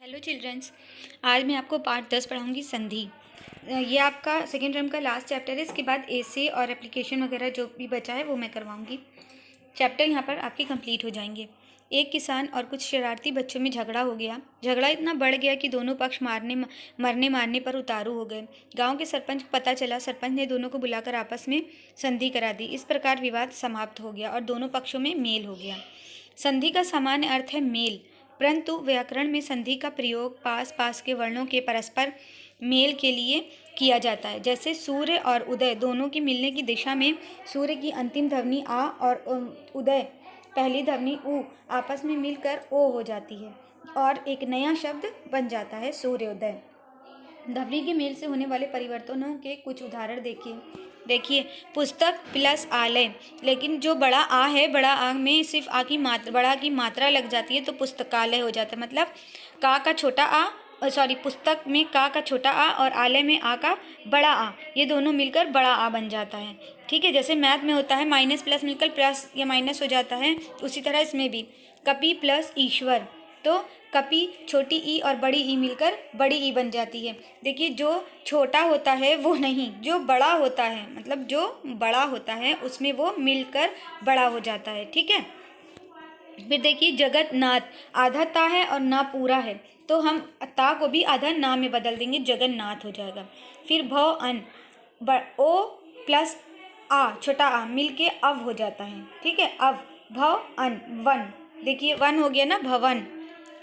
Hello children's, आज मैं आपको पार्ट 10 पढ़ाऊँगी संधि। ये आपका सेकेंड टर्म का लास्ट चैप्टर है। इसके बाद एसे और एप्लीकेशन वगैरह जो भी बचा है वो मैं करवाऊँगी। चैप्टर यहाँ पर आपके कंप्लीट हो जाएंगे। एक किसान और कुछ शरारती बच्चों में झगड़ा हो गया। झगड़ा इतना बढ़ गया कि दोनों पक्ष मरने मारने पर उतारू हो गए। गांव के सरपंच को पता चला। सरपंच ने दोनों को बुलाकर आपस में संधि करा दी। इस प्रकार विवाद समाप्त हो गया और दोनों पक्षों में मेल हो गया। संधि का सामान्य अर्थ है मेल, परंतु व्याकरण में संधि का प्रयोग पास पास के वर्णों के परस्पर मेल के लिए किया जाता है। जैसे सूर्य और उदय दोनों के मिलने की दिशा में सूर्य की अंतिम ध्वनि आ और उदय पहली ध्वनि उ आपस में मिलकर ओ हो जाती है और एक नया शब्द बन जाता है सूर्योदय। ध्वनि के मेल से होने वाले परिवर्तनों के कुछ उदाहरण देखिए पुस्तक प्लस आलय, लेकिन जो बड़ा आ है, बड़ा आ में सिर्फ आ की मात्रा, बड़ा की मात्रा लग जाती है तो पुस्तकालय हो जाता है। मतलब का छोटा आ, पुस्तक में का छोटा आ और आलय में आ का बड़ा आ, ये दोनों मिलकर बड़ा आ बन जाता है। ठीक है, जैसे मैथ में होता है माइनस प्लस मिलकर प्लस या माइनस हो जाता है, उसी तरह इसमें भी कपि प्लस ईश्वर, तो कपि छोटी ई और बड़ी ई मिलकर बड़ी ई बन जाती है। देखिए जो छोटा होता है वो नहीं, जो बड़ा होता है, मतलब जो बड़ा होता है उसमें वो मिलकर बड़ा हो जाता है। ठीक है, फिर देखिए जगन्नाथ, आधा ता है और ना पूरा है तो हम ता को भी आधा ना में बदल देंगे, जगन्नाथ हो जाएगा। फिर भव अन, ओ प्लस आ छोटा आ मिलके अव हो जाता है। ठीक है, अव भव अन वन, देखिए वन हो गया ना, भवन।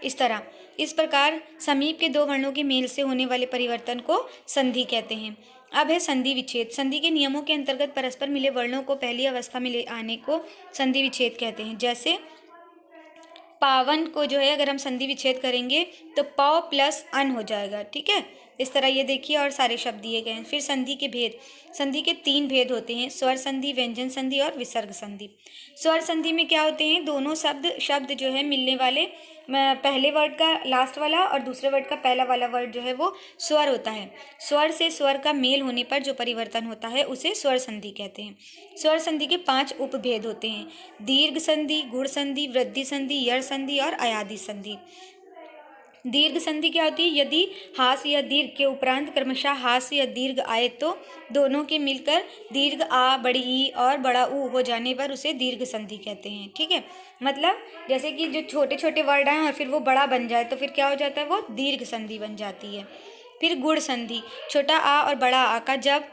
इस प्रकार समीप के दो वर्णों के मेल से होने वाले परिवर्तन को संधि कहते हैं। अब है संधि विच्छेद। संधि के नियमों के अंतर्गत परस्पर मिले वर्णों को पहली अवस्था में ले आने को संधि विच्छेद कहते हैं। जैसे पावन को जो है अगर हम संधि विच्छेद करेंगे तो पौ प्लस अन हो जाएगा। ठीक है, इस तरह ये देखिए और सारे शब्द दिए गए हैं। फिर संधि के भेद। संधि के 3 भेद होते हैं, स्वर संधि, व्यंजन संधि और विसर्ग संधि। स्वर संधि में क्या होते हैं, दोनों शब्द जो है मिलने वाले, पहले वर्ड का लास्ट वाला और दूसरे वर्ड का पहला वाला वर्ड जो है वो स्वर होता है। स्वर से स्वर का मेल होने पर जो परिवर्तन होता है उसे स्वर संधि कहते हैं। स्वर संधि के 5 उपभेद होते हैं, दीर्घ संधि, गुण संधि, वृद्धि संधि, यर संधि और अयादि संधि। दीर्घ संधि क्या होती है, यदि हास या दीर्घ के उपरांत क्रमशः हास या दीर्घ आए तो दोनों के मिलकर दीर्घ आ, बड़ी ई और बड़ा ऊ हो जाने पर उसे दीर्घ संधि कहते हैं। ठीक है, मतलब जैसे कि जो छोटे छोटे वर्ड आए और फिर वो बड़ा बन जाए तो फिर क्या हो जाता है, वो दीर्घ संधि बन जाती है। फिर गुण संधि, छोटा आ और बड़ा आ का जब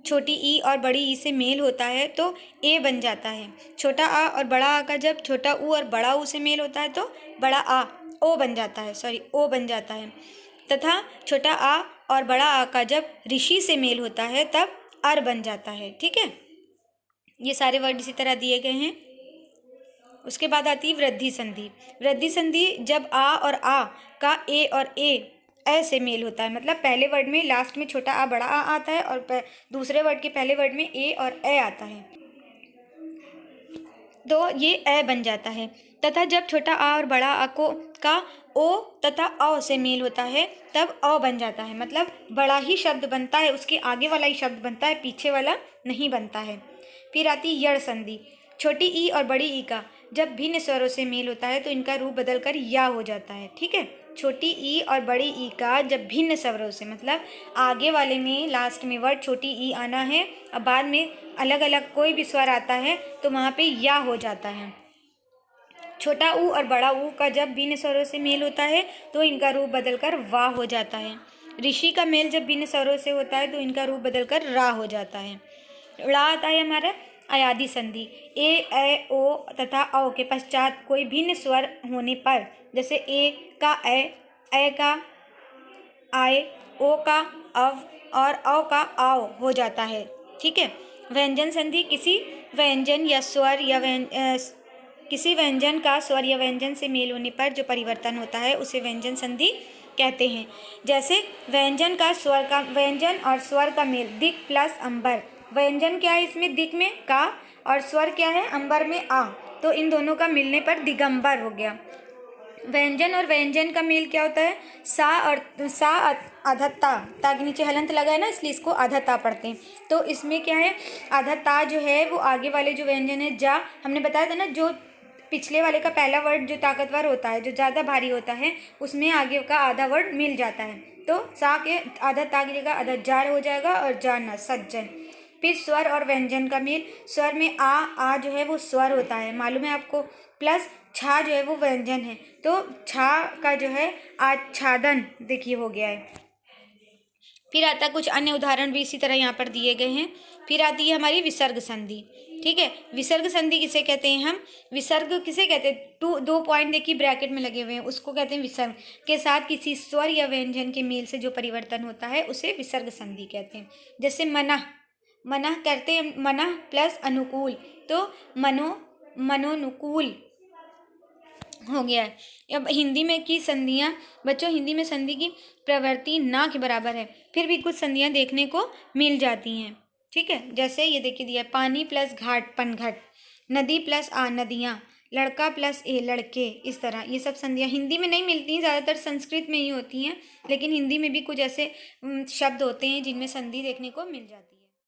छोटी ई और बड़ी ई से मेल होता है तो ए बन जाता है। छोटा आ और बड़ा आ का जब छोटा ऊ और बड़ा ऊ से मेल होता है तो बड़ा आ ओ बन जाता है, ओ बन जाता है। तथा छोटा आ और बड़ा आ का जब ऋषि से मेल होता है तब अर बन जाता है। ठीक है, ये सारे वर्ड इसी तरह दिए गए हैं। उसके बाद आती है वृद्धि संधि। वृद्धि संधि जब आ और आ का ए और ए से मेल होता है, मतलब पहले वर्ड में लास्ट में छोटा आ बड़ा आ आता है और दूसरे वर्ड के पहले वर्ड में ए और ए आता है तो ये ए बन जाता है। तथा जब छोटा आ और बड़ा आ का ओ तथा औ से मेल होता है तब औ बन जाता है, मतलब बड़ा ही शब्द बनता है, उसके आगे वाला ही शब्द बनता है, पीछे वाला नहीं बनता है। फिर आती यड़ संधि। छोटी ई और बड़ी ई का जब भिन्न स्वरों से मेल होता है तो इनका रूप बदलकर या हो जाता है। ठीक है, छोटी ई और बड़ी ई का जब भिन्न स्वरों से, मतलब आगे वाले में लास्ट में वर्ड छोटी ई आना है और बाद में अलग अलग कोई भी स्वर आता है तो वहाँ पे या हो जाता है। छोटा ऊ और बड़ा ऊ का जब भिन्न स्वरों से मेल होता है तो इनका रूप बदलकर वा हो जाता है। ऋषि का मेल जब भिन्न स्वरों से होता है तो इनका रूप बदलकर रा हो जाता है। रा आता है हमारा अयादि संधि। ए ओ तथा औ के पश्चात कोई भिन्न स्वर होने पर, जैसे ए का ए का आए, ओ का अव और औ का आओ हो जाता है। ठीक है, व्यंजन संधि किसी व्यंजन का स्वर या व्यंजन से मेल होने पर जो परिवर्तन होता है उसे व्यंजन संधि कहते हैं। जैसे व्यंजन और स्वर का मेल, दिक् प्लस अंबर। व्यंजन क्या है, इसमें दिक् में का और स्वर क्या है, अंबर में आ, तो इन दोनों का मिलने पर दिगंबर हो गया। व्यंजन और व्यंजन का मेल क्या होता है, सा आधा ता के नीचे हलंत लगा है ना, इसलिए इसको आधा ता पढ़ते हैं। तो इसमें क्या है, आधा ता जो है वो आगे वाले जो व्यंजन है जा, हमने बताया था ना, जो पिछले वाले का पहला वर्ड जो ताकतवर होता है, जो ज़्यादा भारी होता है, उसमें आगे का आधा वर्ड मिल जाता है। तो सा के आधा ता की जगह आधा जार हो जाएगा और जाना सज्जन। फिर स्वर और व्यंजन का मेल, स्वर में आ जो है वो स्वर होता है, मालूम है आपको, प्लस छा जो है वो व्यंजन है, तो छा का जो है आच्छादन देखिए हो गया है। फिर आता कुछ अन्य उदाहरण भी इसी तरह यहाँ पर दिए गए हैं। फिर आती है हमारी विसर्ग संधि। ठीक है, विसर्ग संधि किसे कहते हैं हम, विसर्ग किसे कहते हैं, दो पॉइंट देखिए ब्रैकेट में लगे हुए हैं, उसको कहते हैं विसर्ग। के साथ किसी स्वर या व्यंजन के मेल से जो परिवर्तन होता है उसे विसर्ग संधि कहते हैं। जैसे मना, मना करते हैं, मना प्लस अनुकूल, तो मनोनुकूल हो गया है। अब हिंदी में की संधियाँ, बच्चों हिंदी में संधि की प्रवृत्ति ना के बराबर है, फिर भी कुछ संधियाँ देखने को मिल जाती हैं। ठीक है, जैसे ये देखिए दिया, पानी प्लस घाट पनघट, नदी प्लस नदियाँ, लड़का प्लस ए लड़के, इस तरह ये सब संधियाँ हिंदी में नहीं मिलती हैं, ज़्यादातर संस्कृत में ही होती हैं, लेकिन हिंदी में भी कुछ ऐसे शब्द होते हैं जिनमें संधि देखने को मिल जाती है।